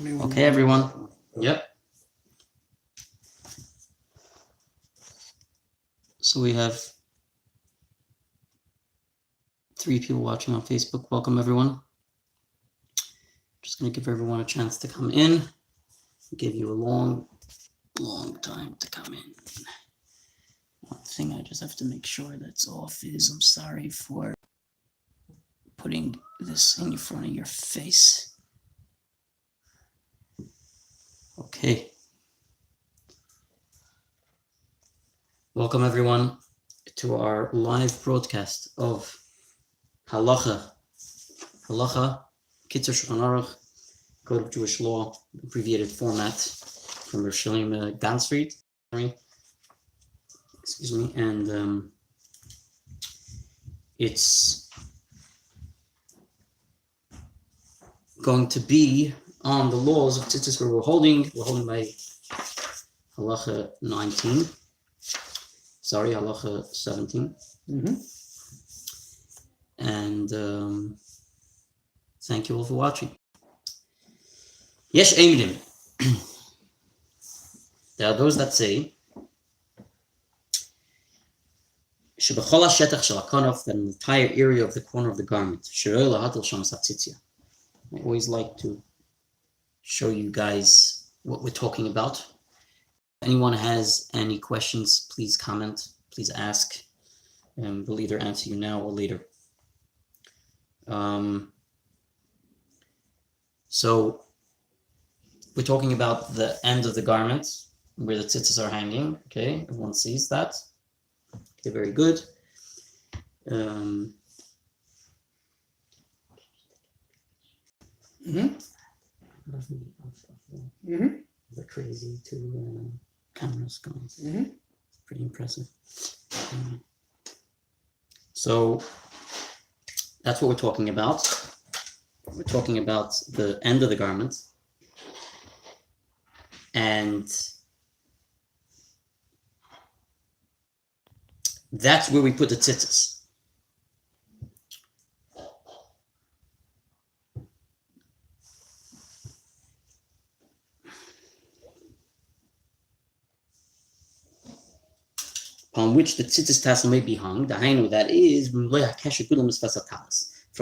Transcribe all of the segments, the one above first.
Okay, everyone. Yep. So we have 3 people watching on Facebook. Welcome, everyone. Just going to give everyone a chance to come in. Give you a long time to come in. One thing I just have to make sure that's off is I'm sorry for putting this in front of your face. Okay. Welcome, everyone, to our live broadcast of Halachah, Kitzur Shulchan Aruch, Code of Jewish Law, abbreviated format from Rishonim Ganzfried. Excuse me, and it's going to be on the laws of tzitzis where we're holding by Halachah 19. Sorry, Halachah 17. And thank you all for watching. Yesh Eidim. There are those that say Shebechol HaShetach Shel HaKanaf, that an entire area of the corner of the garment. Shiroi Lahatil Sham Satzitzia. I always like to show you guys what we're talking about. If anyone has any questions, please comment, please ask, and we'll either answer you now or later. So we're talking about the end of the garment where the tzitzis are hanging. Okay, everyone sees that. Okay, very good. They're crazy two cameras going. Pretty impressive. So that's what we're talking about. We're talking about the end of the garment, and that's where we put the tzitzis. Upon which the tzitzis tassel may be hung. Dahainu, that is, from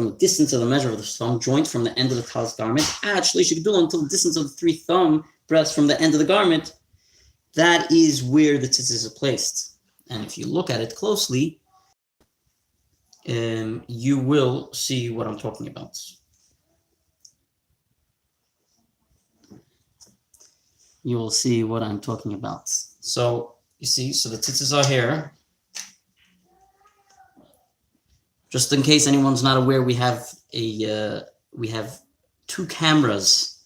the distance of the measure of the thumb joint from the end of the talis garment, until the distance of the 3 thumb breadths from the end of the garment. That is where the tzitzis are placed. And if you look at it closely, you will see what I'm talking about. You will see what I'm talking about. So you see, so the tzitzis are here. Just in case anyone's not aware, we have 2 cameras.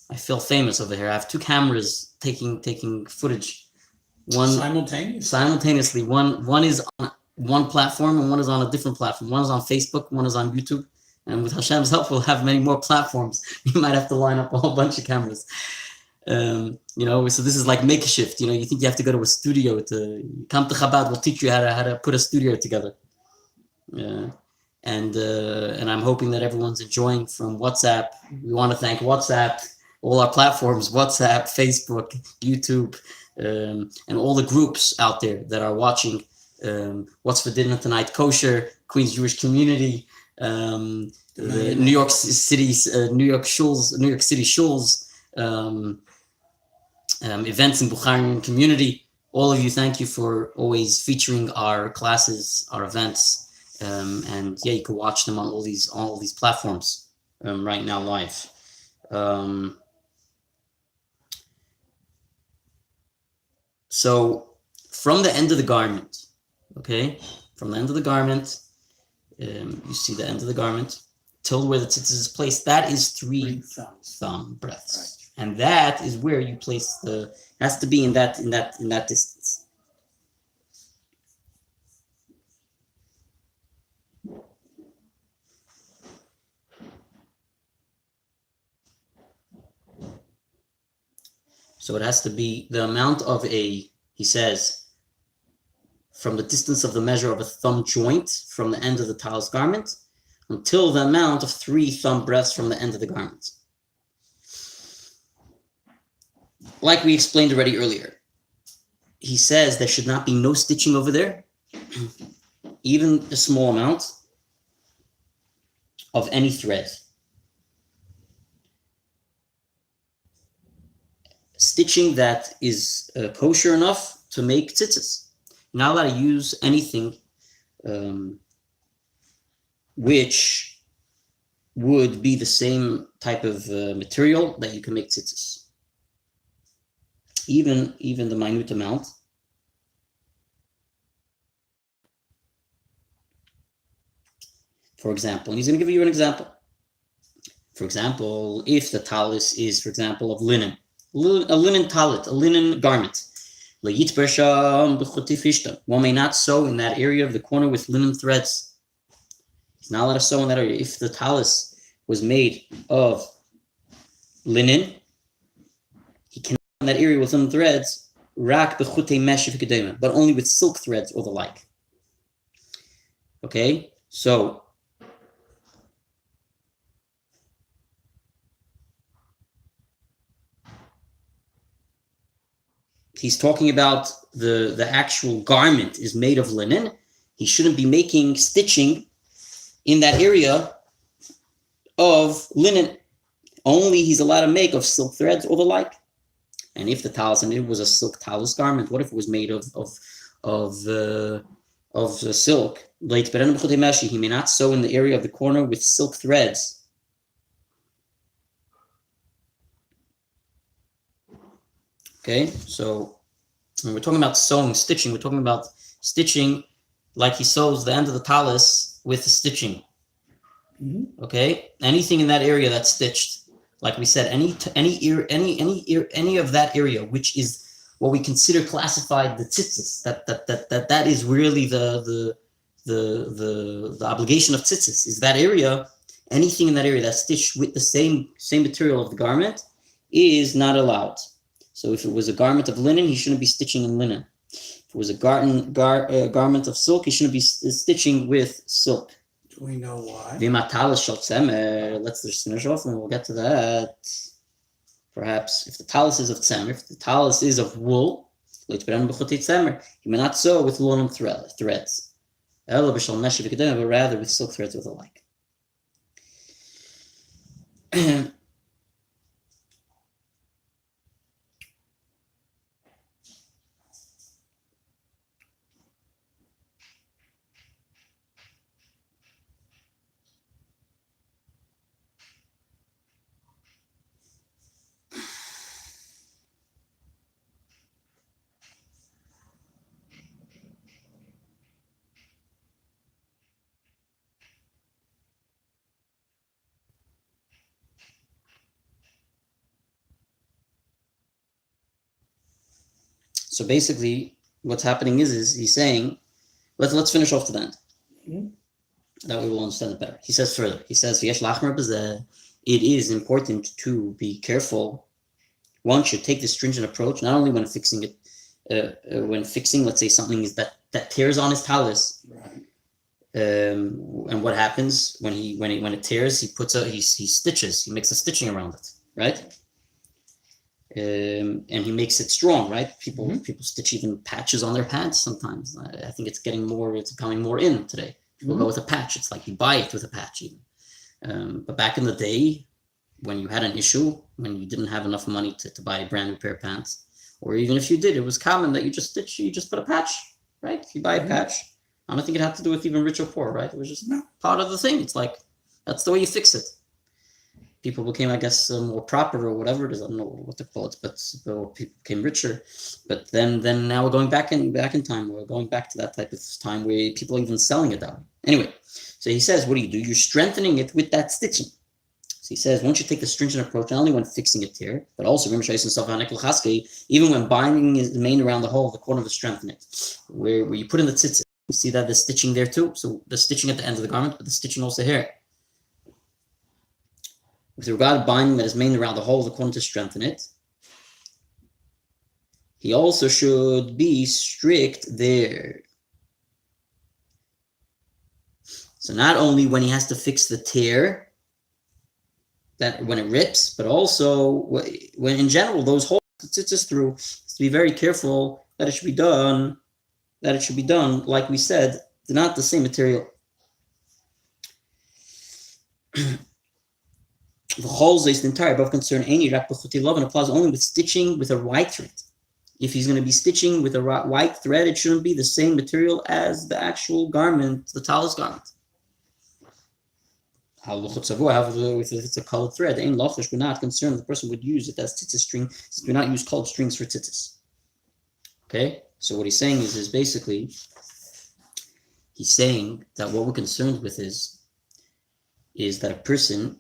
I feel famous over here. I have 2 cameras taking footage. One simultaneously. One is on one platform and one is on a different platform. One is on Facebook, one is on YouTube. And with Hashem's help, we'll have many more platforms. You might have to line up a whole bunch of cameras. So this is like makeshift. You think you have to go to a studio to come to Chabad. We'll teach you how to put a studio together. And I'm hoping that everyone's enjoying from WhatsApp. We want to thank WhatsApp, all our platforms, WhatsApp, Facebook, YouTube, and all the groups out there that are watching. What's for dinner tonight? Kosher, Queens Jewish Community, New York City shuls. Events in Bukharian community. All of you, thank you for always featuring our classes, our events, and you can watch them on all these platforms right now live. So from the end of the garment, from the end of the garment, you see the end of the garment till where the tzitzis is placed. That is 3 thumb breadths. Right. And that is where you place has to be in that distance. So it has to be the amount of he says, from the distance of the measure of a thumb joint from the end of the talis garment until the amount of 3 thumb breadths from the end of the garment. like we explained already earlier, he says there should not be no stitching over there, even a small amount of any thread. Stitching that is kosher enough to make tzitzis. You're not allowed to use anything which would be the same type of material that you can make tzitzis. Even the minute amount. For example, and he's going to give you an example. For example, if the talis is, for example, of linen, a linen talit, a linen garment, one may not sew in that area of the corner with linen threads. He's not allowed to sew in that area. If the talis was made of linen, he cannot in that area with linen threads, but only with silk threads or the like. Okay, so he's talking about the actual garment is made of linen. He shouldn't be making stitching in that area of linen. Only he's allowed to make of silk threads or the like. And if the talis, and it was a silk talis garment, what if it was made of silk? He may not sew in the area of the corner with silk threads. Okay, so when we're talking about sewing, stitching, we're talking about stitching like he sews the end of the talis with the stitching. Mm-hmm. Okay, anything in that area that's stitched, like we said, any of that area which is what we consider classified the tzitzis, that is really the obligation of tzitzis, is that area. Anything in that area that's stitched with the same material of the garment is not allowed. So if it was a garment of linen, he shouldn't be stitching in linen. If it was a garment of silk, he shouldn't be stitching with silk. Do we know why? Let's just finish off and we'll get to that. Perhaps if the talis is of tzemer, if the talis is of wool, he may not sew with linen threads, but rather with silk threads or the like. So basically, what's happening is he's saying, let's finish off to the end. Mm-hmm. That way we'll understand it better. He says further. He says, it is important to be careful. One should take this stringent approach, not only when fixing it, let's say something is that tears on his talis. Right. And what happens when it tears? He stitches. He makes a stitching around it, right? And he makes it strong, right? People stitch even patches on their pants sometimes. I think it's becoming more in today. People go with a patch. It's like you buy it with a patch even. But back in the day, when you had an issue, when you didn't have enough money to buy a brand new pair of pants, or even if you did, it was common that you just put a patch, right? You buy a patch. I don't think it had to do with even rich or poor, right? It was just part of the thing. It's like, that's the way you fix it. People became, I guess, more proper or whatever it is. I don't know what to call it, but people became richer. But then now we're going back in time. We're going back to that type of time where people are even selling it that way. Anyway, so he says, what do? You're strengthening it with that stitching. So he says, once you take the stringent approach, not only when fixing a tear, but also even when binding is made around the hole of the corner of the strengthen it, where you put in the tzitzit. You see that the stitching there too. So the stitching at the end of the garment, but the stitching also here. With regard to binding that is made around the hole of the corner to strengthen it, he also should be strict there. So not only when he has to fix the tear, that when it rips, but also when in general, those holes the tzitzis through, is to be very careful that it should be done. Like we said, not the same material. The holes is the entire above concern any love and applies only with stitching with a white thread. If he's going to be stitching with a white thread, it shouldn't be the same material as the actual garment, the talis garment. However, if it's a colored thread, we're not concerned the person would use it as tzitzis string, since we do not use colored strings for tzitzis. Okay, so what he's saying is basically, he's saying that what we're concerned with is that a person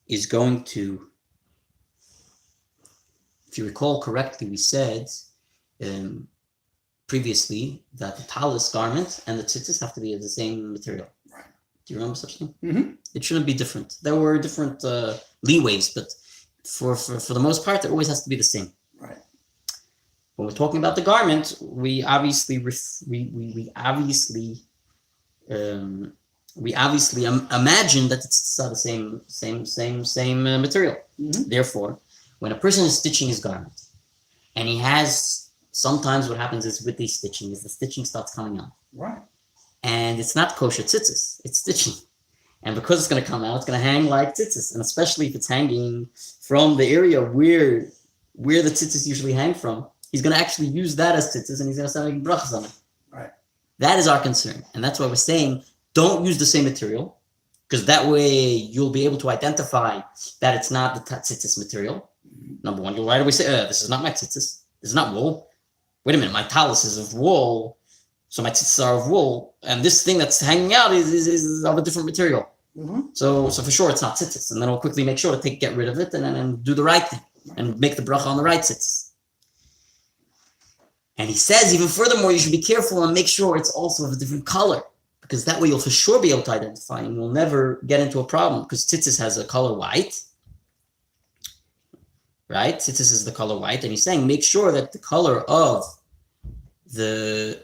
is going to, if you recall correctly, we said previously that the talis garment and the tzitzis have to be of the same material. Right. Do you remember such thing? Mm-hmm. It shouldn't be different. There were different leeways, but for the most part, it always has to be the same. Right. When we're talking about the garment, we obviously imagine that it's the same material. Mm-hmm. Therefore, when a person is stitching his garment, and he has, sometimes what happens is with these stitching is the stitching starts coming out. Right. And it's not kosher tzitzis, it's stitching. And because it's going to come out, it's going to hang like tzitzis. And especially if it's hanging from the area where the tzitzis usually hang from, he's going to actually use that as tzitzis, and he's going to start making brachas on it. Right. That is our concern. And that's why we're saying, don't use the same material, because that way you'll be able to identify that it's not the tzitzis material. Number one, you'll right away say, this is not my tzitzis. This is not wool. Wait a minute, my talis is of wool, so my tzitzis are of wool, and this thing that's hanging out is of a different material. Mm-hmm. So for sure it's not tzitzis, and then I'll quickly make sure to get rid of it and do the right thing and make the bracha on the right tzitzis. And he says even furthermore, you should be careful and make sure it's also of a different color, because that way you'll for sure be able to identify and you'll never get into a problem, because tzitzis has a color white. Right? Tzitzis is the color white, and he's saying make sure that the color of the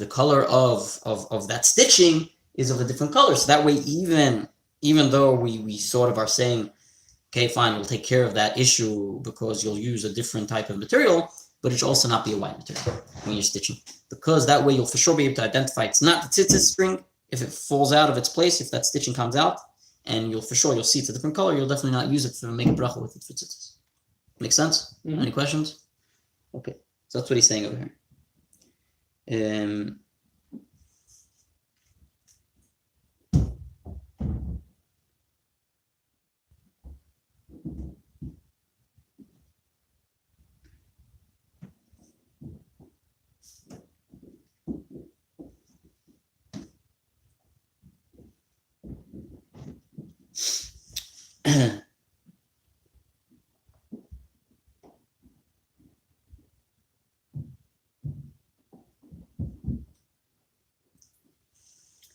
color of that stitching is of a different color. So that way, even though we sort of are saying, okay, fine, we'll take care of that issue because you'll use a different type of material, but it should also not be a white material when you're stitching, because that way you'll for sure be able to identify it's not the tzitzis string if it falls out of its place, if that stitching comes out, and you'll see it's a different color. You'll definitely not use it to make a bracha with it for tzitzis. Make sense? Mm-hmm. Any questions? Okay, so that's what he's saying over here.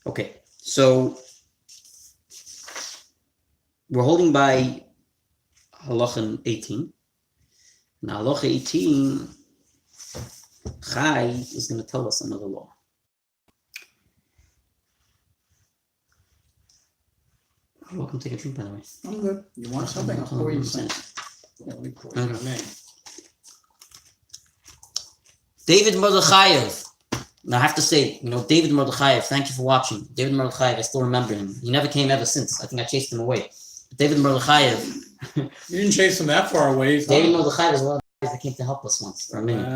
Okay, so we're holding by Halachah 18. Now, Halachah 18, Chai is going to tell us another law. You're welcome to take a drink, by the way. I'm good. You want something? I'll pour you some. Okay. David Mordechaiv. Now, I have to say, David Mordechaiv, thank you for watching. David Mordechaiv, I still remember him. He never came ever since. I think I chased him away. But David Mordechaiv. You didn't chase him that far away. David Mordechaiv is one of the guys that came to help us once for a minute.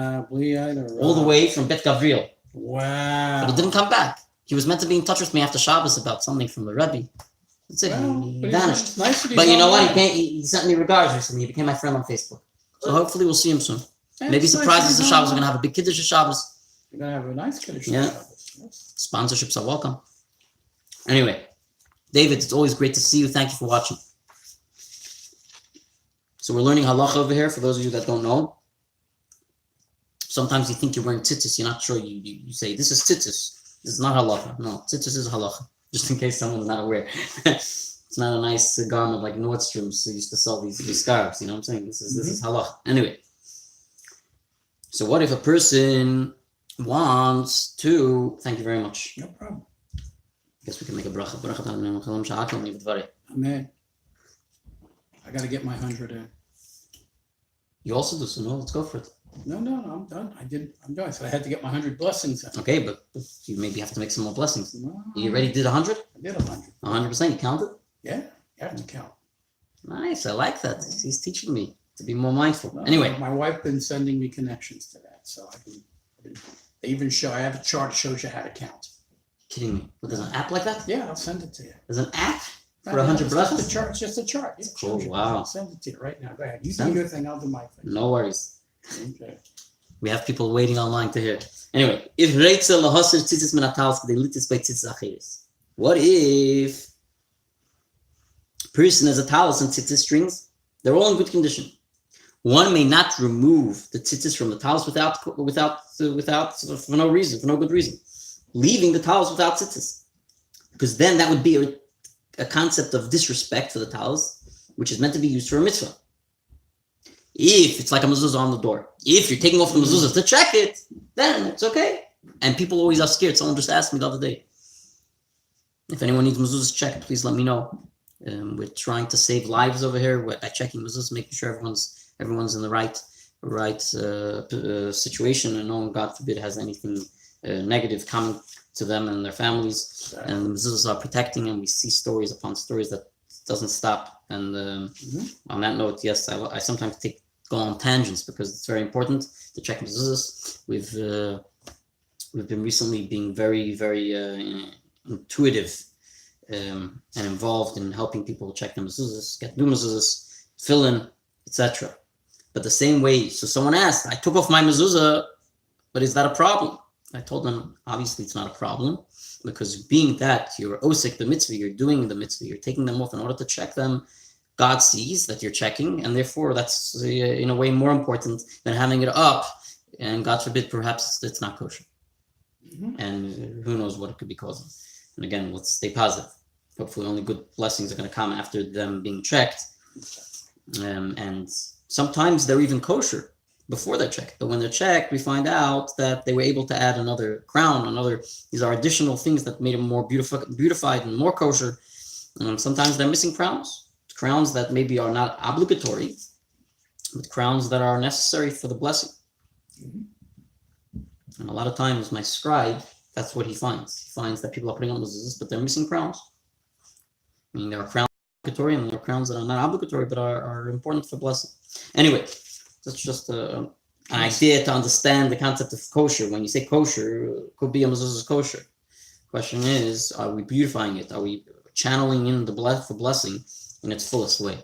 All the way from Bet Gavriel. Wow. But he didn't come back. He was meant to be in touch with me after Shabbos about something from the Rebbe. That's it. Well, he vanished. Nice but you know what? He sent me regards recently. He became my friend on Facebook. So hopefully we'll see him soon. Yeah, maybe surprises the Shabbos. We're going to have a big Kiddush of Shabbos. We're going to have a nice Kiddush of Shabbos. Yes. Sponsorships are welcome. Anyway, David, it's always great to see you. Thank you for watching. So we're learning halacha over here. For those of you that don't know, sometimes you think you're wearing tzitzis. You're not sure. You say, this is tzitzis. This is not halacha. No, tzitzis is halacha. Just in case someone's not aware. It's not a nice garment like Nordstrom's used to sell these scarves. You know what I'm saying? This is halacha. Anyway. So what if a person wants to... Thank you very much. No problem. I guess we can make a bracha. Amen. I got to get my 100 in. You also do, so no, let's go for it. No, I'm done. I'm done. So I had to get my 100 blessings in. Okay, but you maybe have to make some more blessings. No, You already did 100? I did 100. 100%, you counted? Yeah, you have to count. Nice, I like that. He's teaching me to be more mindful. No, Anyway. my wife been sending me connections to that, so they even show, I have a chart that shows you how to count. Kidding me? But there's an app like that? Yeah, I'll send it to you. There's an app for 100 blessings? It's just a chart. Yeah, Cool, wow. I'll send it to you right now. Go ahead. You do your thing, I'll do my thing. No worries. Okay. We have people waiting online to hear. Anyway, if Reitzel lahasir tzitzis min hatalis k'dei litis bei tzitzis acheres. What if person has a talis and tzitzis strings? They're all in good condition. One may not remove the tzitzis from the talis for no reason, for no good reason, leaving the talis without tzitzis, because then that would be a concept of disrespect for the talis, which is meant to be used for a mitzvah. If it's like a mezuzah on the door, if you're taking off the mezuzah to check it, then it's okay. And people always are scared. Someone just asked me the other day, if anyone needs mezuzahs checked, please let me know. We're trying to save lives over here by checking mezuzahs, making sure everyone's in the right situation, and no one, God forbid, has anything negative coming to them and their families. And the mezuzahs are protecting, and we see stories upon stories that doesn't stop. And on that note, yes, I sometimes go on tangents because it's very important to check mezuzahs. We've been recently being very, very intuitive and involved in helping people check their mezuzahs, get new mezuzahs, fill in, etc. But the same way, so someone asked, I took off my mezuzah, but is that a problem? I told them, obviously it's not a problem, because being that you're osik the mitzvah, you're doing the mitzvah, you're taking them off in order to check them, God sees that you're checking, and therefore that's in a way more important than having it up, and God forbid, perhaps it's not kosher. And who knows what it could be causing. And again, let's stay positive. Hopefully only good blessings are going to come after them being checked. And sometimes they're even kosher before they're checked. But when they're checked, we find out that they were able to add another crown, these are additional things that made them more beautified and more kosher. Sometimes they're missing crowns that maybe are not obligatory, but crowns that are necessary for the blessing. And a lot of times my scribe, that's what he finds. He finds that people are putting on mezuzahs, but they're missing crowns. I mean, there are crowns obligatory, and there are crowns that are not obligatory, but are important for blessing. Anyway, that's just an idea to understand the concept of kosher. When you say kosher, could be a mezuzah is kosher. Question is, are we beautifying it? Are we channeling in the blessing in its fullest way?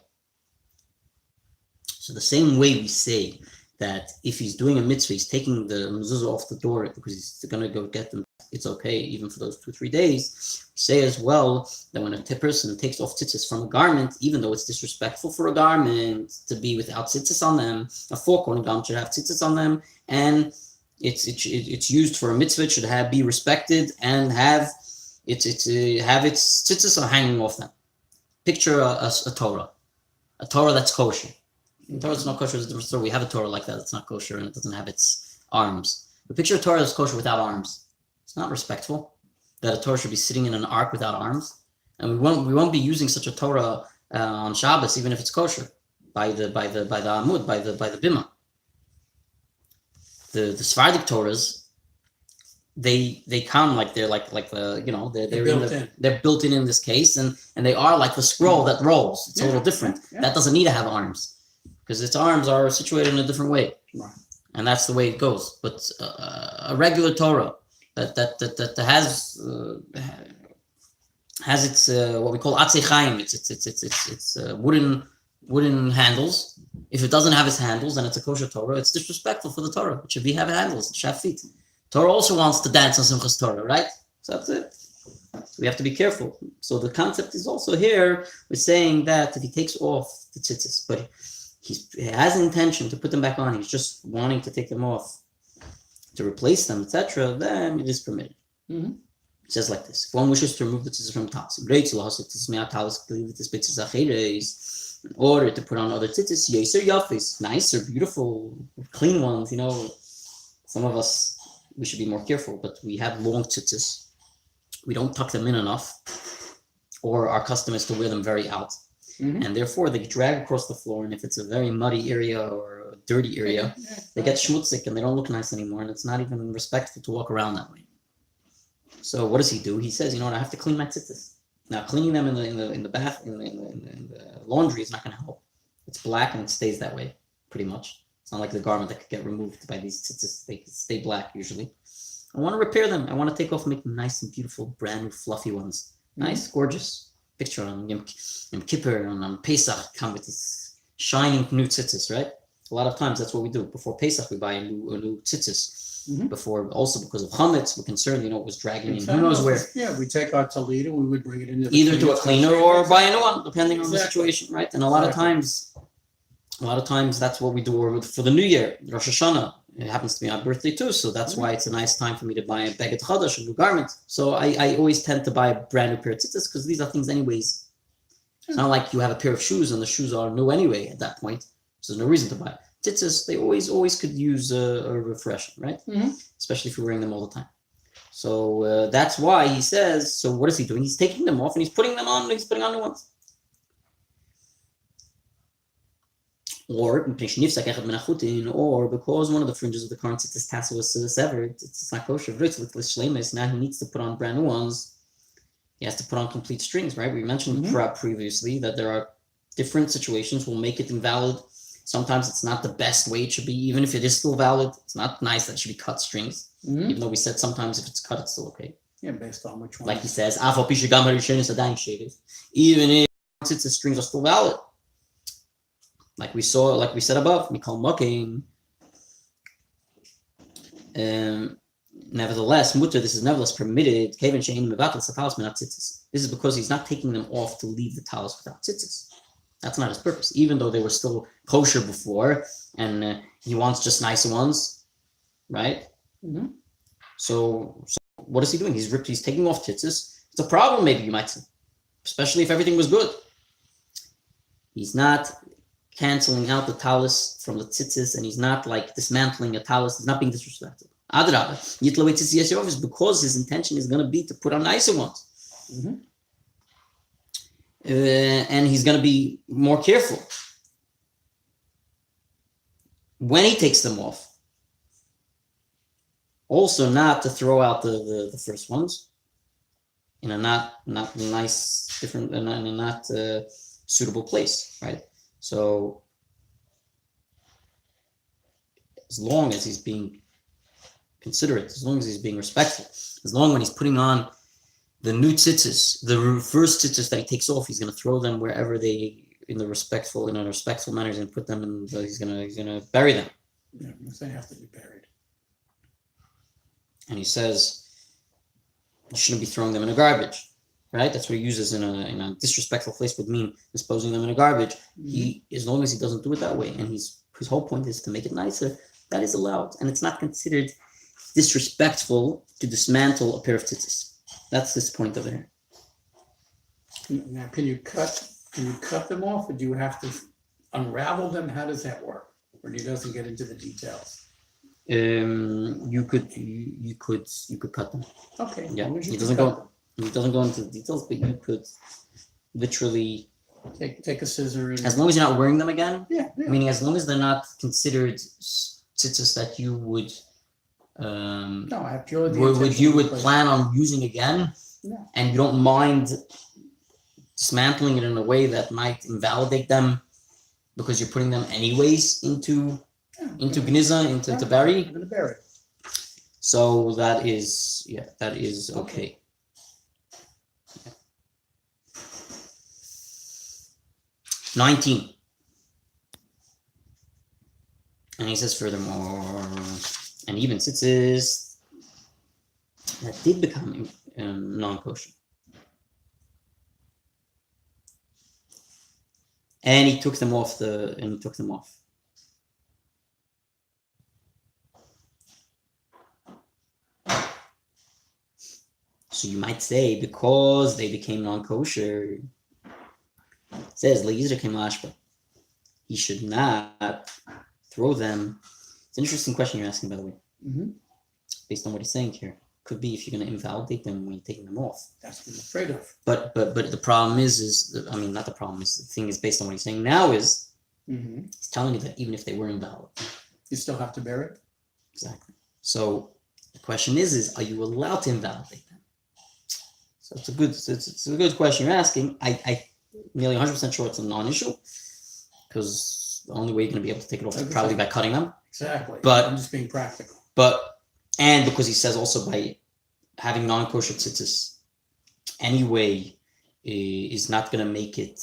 So the same way we say that if he's doing a mitzvah, he's taking the mezuzah off the door because he's going to go get them, it's okay even for those 2-3 days. We say as well that when a person takes off tzitzis from a garment, even though it's disrespectful for a garment to be without tzitzis on them, a four-corner garment should have tzitzis on them, and it's used for a mitzvah, it should be respected and have its tzitzis are hanging off them. Picture a Torah that's kosher. The Torah is not kosher is a different story. We have a Torah like that. It's not kosher and it doesn't have its arms. The picture of Torah that's kosher without arms. It's not respectful that a Torah should be sitting in an ark without arms. And we won't be using such a Torah on Shabbos, even if it's kosher, by the Amud, by the Bima. The Sephardic Torahs, they come like they're like the they're built in this case, and they are like the scroll that rolls. It's a little different. That doesn't need to have arms, because its arms are situated in a different way, and that's the way it goes. But a regular Torah that has its what we call atzei chaim. It's wooden handles. If it doesn't have its handles and it's a kosher Torah, it's disrespectful for the Torah. It should have handles. It should have feet. Torah also wants to dance on Simchas Torah, right? So that's it. We have to be careful. So the concept is also here. We're saying that if he takes off the tzitzis, but he has an intention to put them back on, he's just wanting to take them off to replace them, etc., then it is permitted. It says like this: if one wishes to remove the tzitzis from talis, in order to put on other tzitzis, yeser yafis, nicer, beautiful, clean ones. Some of us, we should be more careful, but we have long tzitzis. We don't tuck them in enough, or our custom is to wear them very out. And therefore they drag across the floor, and if it's a very muddy area or dirty area, they get schmutzig and they don't look nice anymore, and it's not even respectful to walk around that way. So what does he do? He says, you know what, I have to clean my tzitzis. Now cleaning them in the bath in the laundry is not going to help. It's black and it stays that way pretty much. It's not like the garment that could get removed by these tzitzis. They stay black usually. I want to repair them. I want to take off and make them nice and beautiful, brand new fluffy ones. Nice, gorgeous. Picture on Yom Kippur and on Pesach come with these shining new tzitzis, right? A lot of times that's what we do. Before Pesach we buy a new tzitzis. Before, also because of chametz, we're concerned, it was dragging in who knows where. Yeah, we take our talita, we would bring it into either to a cleaner or buy a new one, depending on the situation, right? And a lot of times that's what we do for the New Year, Rosh Hashanah. It happens to be my birthday too, so that's why it's a nice time for me to buy a beged chadash, a new garment. So I always tend to buy a brand new pair of tzitzis because these are things anyways. It's not like you have a pair of shoes and the shoes are new anyway at that point. So there's no reason to buy it. Tzitzis, they always could use a refreshing, right? Especially if you're wearing them all the time. So that's why he says, so what is he doing? He's taking them off and he's putting them on, he's putting on new ones. Or because one of the fringes of the current tzitzis tassel was severed, it's not kosher, now he needs to put on brand new ones. He has to put on complete strings, right? We mentioned previously that there are different situations will make it invalid. Sometimes it's not the best way it should be, even if it is still valid. It's not nice that it should be cut strings, even though we said sometimes if it's cut, it's still okay. Yeah, based on which one. Like he says, even if the strings are still valid. Like we said above, Mikal Mokim. Nevertheless, mutter, this is nevertheless permitted. This is because he's not taking them off to leave the talis without tzitzis. That's not his purpose, even though they were still kosher before, and he wants just nicer ones, right? So what is he doing? He's taking off tzitzis. It's a problem, maybe you might say, especially if everything was good. He's not canceling out the talis from the tzitzis, and he's not like dismantling a talis. He's not being disrespectful. Adrabah, because his intention is going to be to put on nicer ones. And he's going to be more careful when he takes them off. Also, not to throw out the first ones in a not nice, different, in a not suitable place, right? So, as long as he's being considerate, as long as he's being respectful, as long as when he's putting on the new tzitzis, the first tzitzis that he takes off, he's going to throw them wherever they, in a respectful manner, he's going to put them in. He's going to bury them. Yeah, they have to be buried. And he says you shouldn't be throwing them in a garbage, right? That's what he uses in a disrespectful place would mean disposing them in a garbage. He, as long as he doesn't do it that way, and his whole point is to make it nicer, that is allowed, and it's not considered disrespectful to dismantle a pair of tzitzis. That's this point over here. Now, can you cut them off, or do you have to unravel them? How does that work? Or he doesn't get into the details? You could cut them. Okay. Yeah. He doesn't go into the details, but you could literally take a scissor and, as long as you're not wearing them again. Yeah. Meaning, as long as they're not considered tzitzis that you would. No, I have purely you would plan on using again, and you don't mind dismantling it in a way that might invalidate them because you're putting them anyways into gniza, into bury. I'm gonna bury. So that is okay. 19. And he says furthermore, and even tzitzis that did become non-kosher. And he took them off. So you might say because they became non-kosher, it says he should not throw them. It's an interesting question you're asking, by the way. Based on what he's saying here, could be if you're going to invalidate them when you're taking them off. That's what I'm afraid of. But the problem is not the problem is the thing is based on what he's saying now is Mm-hmm. He's telling you that even if they were invalid, you still have to bury it. Exactly. So the question is are you allowed to invalidate them? So it's a good question you're asking. I nearly 100% sure it's a non-issue because the only way you're going to be able to take it off is probably by cutting them. Exactly. But I'm just being practical. And because he says also by having non-kosher tzitzis anyway is not going to make it.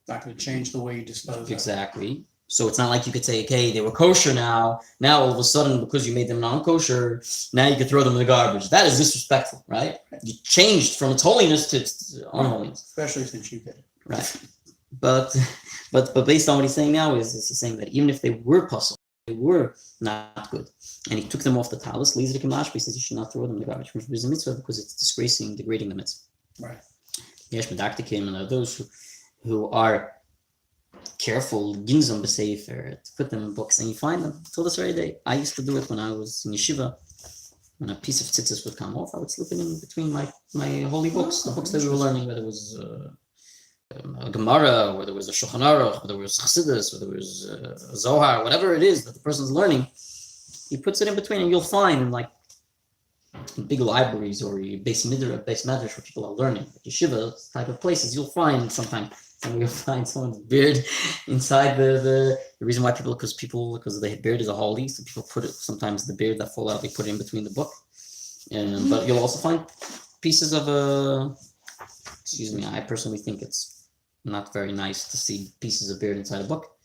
Not going to change the way you dispose of it. Exactly. So it's not like you could say, okay, they were kosher now. Now all of a sudden, because you made them non-kosher, now you could throw them in the garbage. That is disrespectful, right? You changed from its holiness to its unholiness. Especially since you did it. Right. But based on what he's saying now is he's saying that even if they were possible, they were not good, and he took them off the talus, he says you should not throw them in the garbage because it's disgracing, degrading the mitzvah. Right. Yesh medaktikim, and those who are careful, ginzam b'sefer, to put them in books, and you find them till this very day. I used to do it when I was in yeshiva. When a piece of tzitzis would come off, I would slip it in between my holy books, the books that we were learning, whether it was a Gemara, whether it was a Shulchan Aruch, whether it was Chassidus, whether it was a Zohar, whatever it is that the person's learning, he puts it in between, and you'll find in like big libraries or base madrash where people are learning, like yeshiva type of places, you'll find sometimes. And you'll find someone's beard inside the reason why because the beard is a holy, so people put it, sometimes the beard that fall out, they put it in between the book. But you'll also find pieces of I personally think it's not very nice to see pieces of beard inside a book.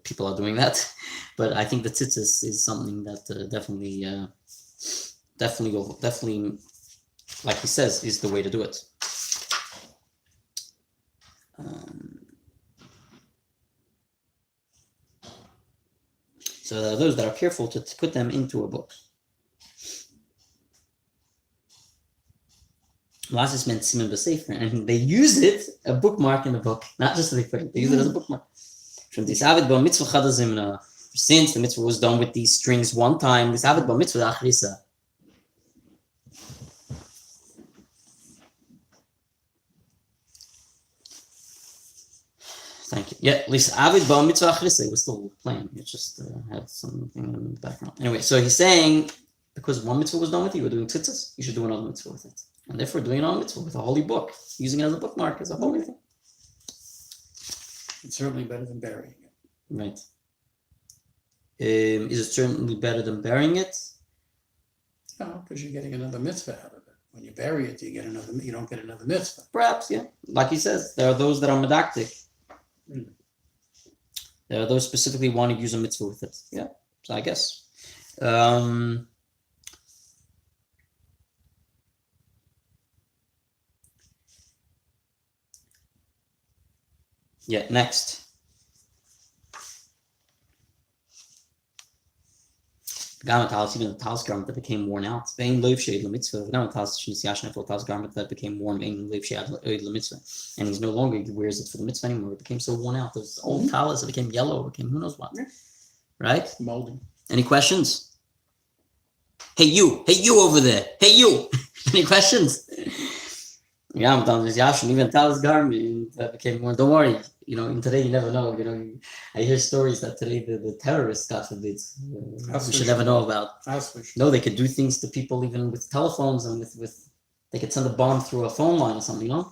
People are doing that. But I think the tzitzis is something that definitely, like he says, is the way to do it. So there are those that are careful to put them into a book. Last is meant siman b'sefer, and they use it a bookmark in the book, not just they put it. They use it as a bookmark. Since the mitzvah was done with these strings one time, this avid ba mitzvah achrisa. Thank you. Yeah, at least Avid Ba Mitzvah Achrisa was still playing. It just had something in the background. Anyway, so he's saying because one mitzvah was done with you were doing tzitzis, you should do another mitzvah with it. And therefore doing another mitzvah with a holy book, using it as a bookmark is a holy thing. It's certainly better than burying it. Right. Is it certainly better than burying it? No, because you're getting another mitzvah out of it. When you bury it, you don't get another mitzvah. Perhaps, yeah. Like he says, there are those that are medactic. There are those specifically want to use a mitzvah with it. Yeah, so I guess. Next. Even the talis garment that became worn out. Garment that became worn, and he's no longer wears it for the mitzvah anymore. It became so worn out. Those old talis, it became yellow, it became who knows what. Right? Moldy. Any questions? Hey you over there. Hey you. Any questions? Even talis garment that became worn. Don't worry. In today you never know. I hear stories that today the terrorists, God forbid, we should never know about. No, they could do things to people even with telephones and with they could send a bomb through a phone line or something. You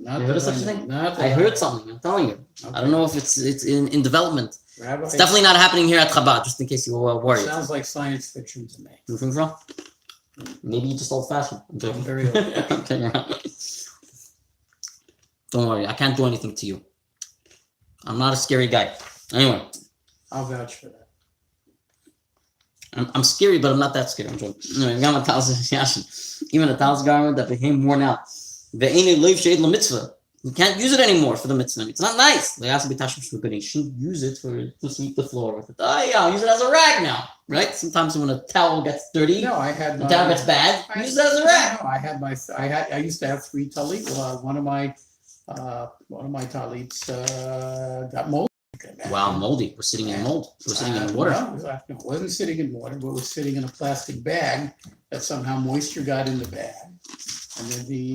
heard of such a thing? I heard something. I'm telling you. Okay. I don't know if it's in development. Rabbi, it's definitely not happening here at Chabad. Just in case you were worried. Sounds like science fiction to me. You think so? Maybe you're just old-fashioned. I'm joking. Very old-fashioned. Don't worry. I can't do anything to you. I'm not a scary guy. Anyway. I'll vouch for that. I'm scary, but I'm not that scary. I'm joking. Anyway, even a talis garment that became worn out. You can't use it anymore for the mitzvah. It's not nice. You shouldn't use it to sweep the floor with it. I'll use it as a rag now. Right? Sometimes when a towel gets dirty, the towel gets bad, use it as a rag. I used to have 3 talit. One of my talits got moldy. Wow, moldy. We're sitting in mold. We're sitting in water. No, it wasn't sitting in water, but it was sitting in a plastic bag that somehow moisture got in the bag. And then the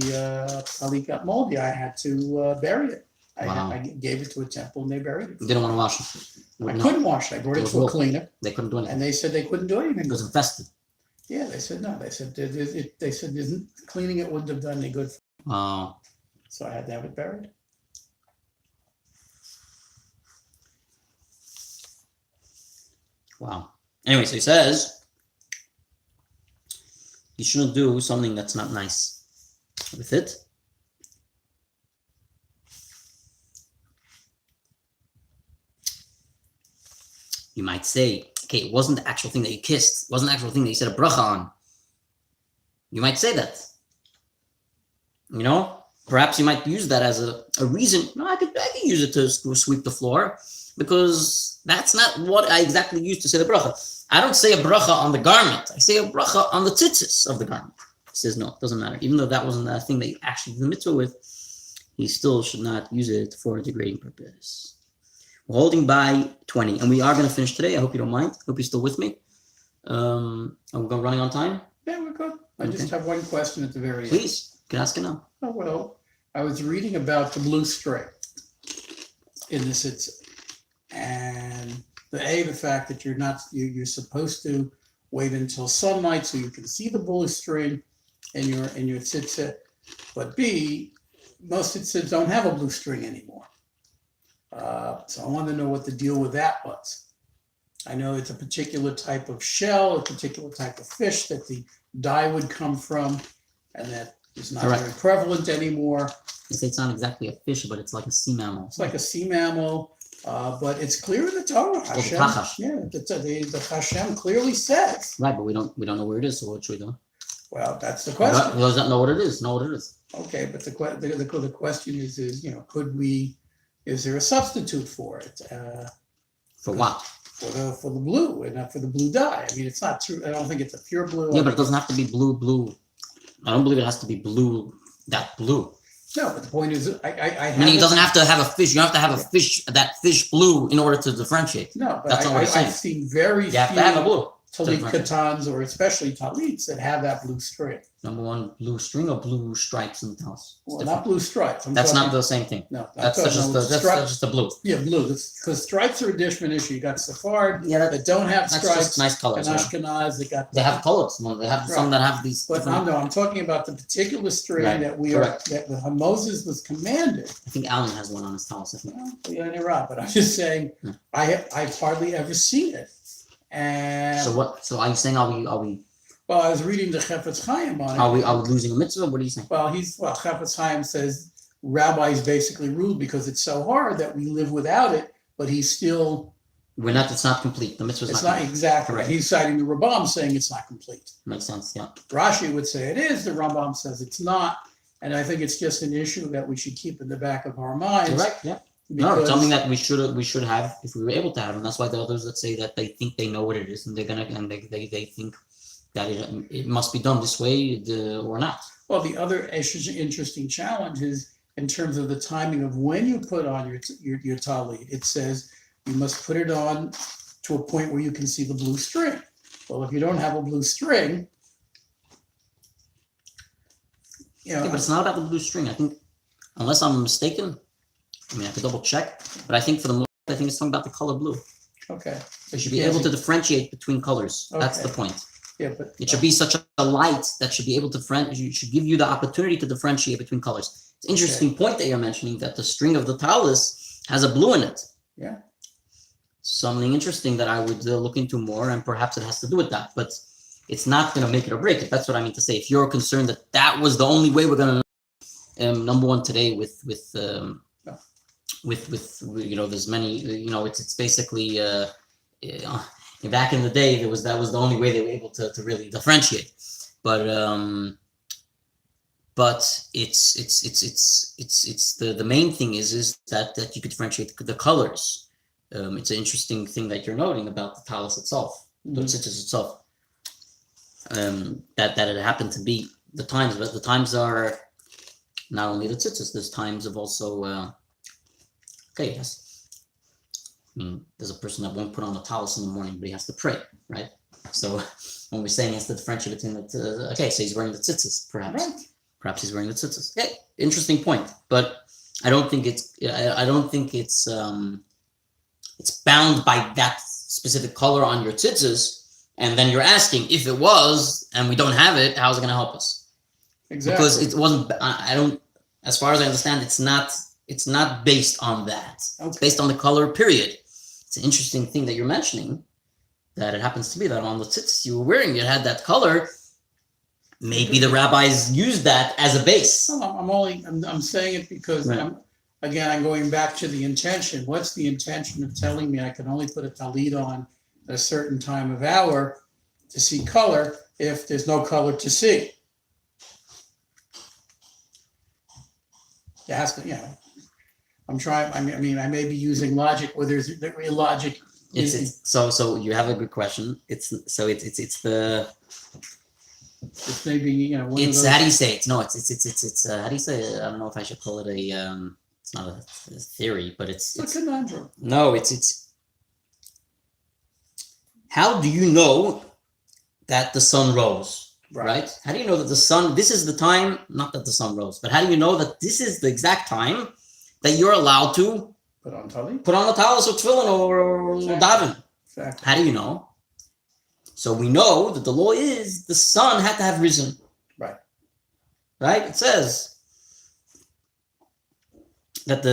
talit got moldy. I had to bury it. I gave it to a temple and they buried it. You didn't want to wash it. I couldn't wash it. I brought it to a cleaner. They couldn't do anything. And they said they couldn't do anything. It was infested. Yeah, they said no. They said cleaning it wouldn't have done any good. Oh. So I had to have it buried. Wow. Anyway, so he says you shouldn't do something that's not nice with it. You might say, okay, it wasn't the actual thing that you kissed. It wasn't the actual thing that you said a bracha on. You might say that. You know? Perhaps you might use that as a reason. No, I could use it to sweep the floor because that's not what I exactly used to say the bracha. I don't say a bracha on the garment. I say a bracha on the tzitzis of the garment. He says, no, it doesn't matter. Even though that wasn't the thing that you actually did the mitzvah with, he still should not use it for a degrading purpose. We're holding by 20, and we are going to finish today. I hope you don't mind. Hope you're still with me. Are we going running on time? Yeah, we're good. I just have one question at the very end. Please, you can ask it now. Oh, well, I was reading about the blue string in the tzitzit, and the fact that you're supposed to wait until sunlight so you can see the blue string in your tzitzit, but B, most tzitzit don't have a blue string anymore. So I want to know what the deal with that was. I know it's a particular type of shell, a particular type of fish that the dye would come from, and that is not very prevalent anymore. They say it's not exactly a fish, but it's like a sea mammal. It's like a sea mammal, but it's clear in the Torah. Hashem, the Hashem clearly says. Right, but we don't know where it is, so what should we do? Well, that's the question. He doesn't know what it is. Know what it is. Okay, but the question is could we? Is there a substitute for it? For what? For the blue, and not for the blue dye. I mean, it's not true. I don't think it's a pure blue. Yeah, but it doesn't have to be blue. I don't believe it has to be blue. That blue. No, but the point is, Meaning it doesn't have to have a fish. You don't have to have a fish, that fish blue, in order to differentiate. No, but that's not what I'm saying. I've seen very few have to have a blue talit katans, or especially talits, that have that blue string. Number one, blue string or blue stripes in the talis? Well, not blue stripes. That's not the same thing. No, that's just the blue. Yeah, blue. Because stripes are a different issue. You got Sephard that don't have stripes. Nice colors. And Ashkenaz they have colors. They have some that have these. But I'm talking about the particular string that Moses was commanded. I think Alan has one on his talis. Yeah, you're right. But I'm just saying, I've hardly ever seen it. And so what? So are you saying are we? Well, I was reading the Chefetz Chaim on it. Are we losing a mitzvah? What are you saying? Well, Chefetz Chaim says rabbis basically ruled because it's so hard that we live without it, but he's still. It's not complete. The mitzvah is not complete. Exactly right. He's citing the Rambam saying it's not complete. Makes sense, yeah. Rashi would say it is. The Rambam says it's not. And I think it's just an issue that we should keep in the back of our minds. Correct, yeah. No, it's something that we should have if we were able to have, and that's why the others that say that they think they know what it is, and they think that it must be done this way or not. Well, the other interesting challenge is in terms of the timing of when you put on your talit. It says you must put it on to a point where you can see the blue string. Well, if you don't have a blue string, but it's not about the blue string. I think, unless I'm mistaken, I mean, I could double check, but I think for the most part, I think it's talking about the color blue. Okay. You should be able to differentiate between colors. Okay. That's the point. Yeah, but it should be such a light that should be able to should give you the opportunity to differentiate between colors. It's an interesting point that you're mentioning, that the string of the talis has a blue in it. Yeah. Something interesting that I would look into more, and perhaps it has to do with that, but it's not going to make it or break it. That's what I mean to say. If you're concerned that was the only way we're going to number one today with there's many, it's basically back in the day that was the only way they were able to really differentiate, but it's the main thing is that you could differentiate the colors. It's an interesting thing that you're noting about the talis itself, the tzitzis itself, that it happened to be the times, but the times are not only the tzitzis, there's times of also yes. I mean, there's a person that won't put on the talis in the morning, but he has to pray, right? So when we're saying he has to differentiate between so he's wearing the tzitzis, perhaps. Right. Perhaps he's wearing the tzitzis. Okay, interesting point. But I don't think it's it's bound by that specific color on your tzitzis. And then you're asking if it was, and we don't have it, how's it going to help us? Exactly. Because it wasn't. I don't. As far as I understand, it's not. It's not based on that. Okay. It's based on the color. Period. It's an interesting thing that you're mentioning. That it happens to be that on the tzitzis you were wearing, it had that color. Maybe the rabbis used that as a base. No, I'm saying it because Right. I'm going back to the intention. What's the intention of telling me I can only put a talit on at a certain time of hour to see color if there's no color to see? It has to, I'm trying, I mean, I may be using logic where there's real logic. So you have a good question. It's maybe, one of it's those. how do you say it? No, it's how do you say it? I don't know if I should call it a it's not a theory, but it's It's a conundrum. no, it's how do you know that the sun rose? Right? How do you know that the sun, this is the time, not that the sun rose, but how do you know that this is the exact time that you're allowed to Put on talit. put on the talis or tefillin or daven? Exactly. How do you know? So we know that the law is the sun had to have risen. Right. Right? It says that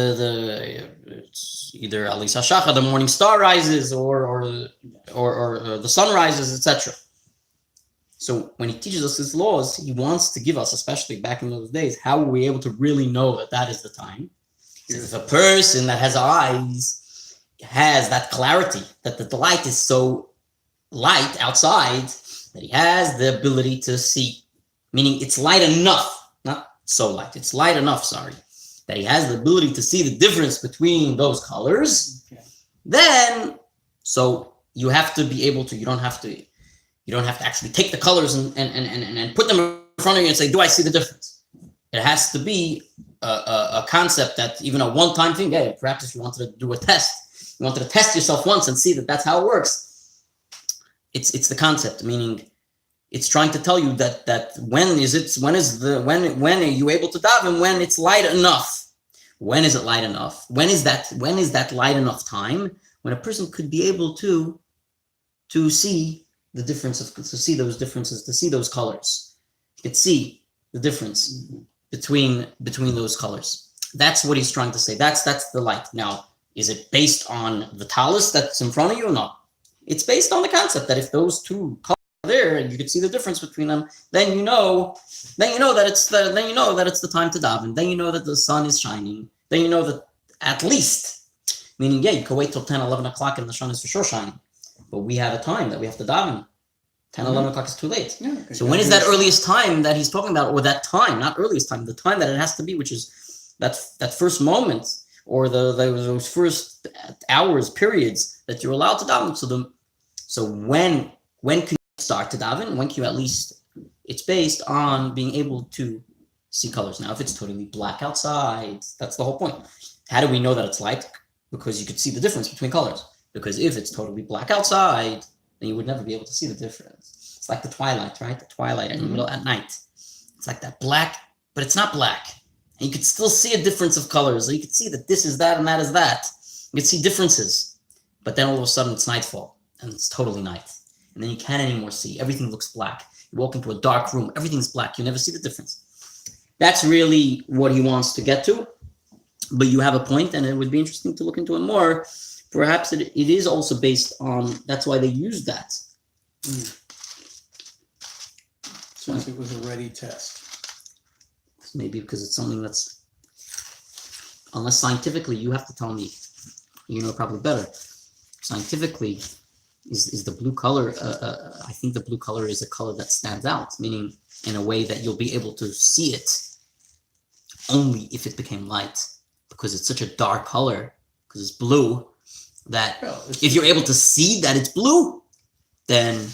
it's either Alisa Shacha, the morning star rises, or the sun rises, etc. So when he teaches us his laws, he wants to give us, especially back in those days, how are we able to really know that that is the time? If a person that has eyes has that clarity, that the light is so light outside, that he has the ability to see, meaning it's light enough, not so light, it's light enough, that he has the ability to see the difference between those colors, then, so you have to be able to, you don't have to actually take the colors and put them in front of you and say, do I see the difference? It has to be a concept that even a one-time thing, hey, perhaps if you wanted to do a test, you wanted to test yourself once and see that that's how it works. It's the concept, meaning it's trying to tell you that when are you able to daven when it's light enough? When is it light enough? When is that light enough time when a person could be able to see the difference to see those differences, to see those colors. You could see the difference between those colors. That's what he's trying to say. That's the light. Now, is it based on the talus that's in front of you or not? It's based on the concept that if those two colors are there and you can see the difference between them, then you know that it's the time to daven. Then you know that the sun is shining. Then you know that at least, meaning you can wait till 10, 11 o'clock and the sun is for sure shining. But we have a time that we have to daven. 10, 11 o'clock is too late. Yeah, okay. So when is that earliest time that he's talking about, or that time, not earliest time, the time that it has to be, which is that first moment, or those first hours, periods that you're allowed to daven. So when can you start to daven? When can you at least, it's based on being able to see colors. Now, if it's totally black outside, that's the whole point. How do we know that it's light? Because you could see the difference between colors. Because if it's totally black outside, then you would never be able to see the difference. It's like the twilight, right? The twilight in the middle at night. It's like that black, but it's not black. And you could still see a difference of colors. So you could see that this is that and that is that. You could see differences. But then all of a sudden it's nightfall and it's totally night. And then you can't anymore see. Everything looks black. You walk into a dark room, everything's black. You never see the difference. That's really what he wants to get to. But you have a point, and it would be interesting to look into it more. Perhaps it is also based on, that's why they use that. Since it was a ready test. Maybe because it's something that's, unless scientifically, you have to tell me, you know probably better. Scientifically, is the blue color, I think the blue color is a color that stands out, meaning in a way that you'll be able to see it only if it became light, because it's such a dark color, because it's blue, that if you're able to see that it's blue, then...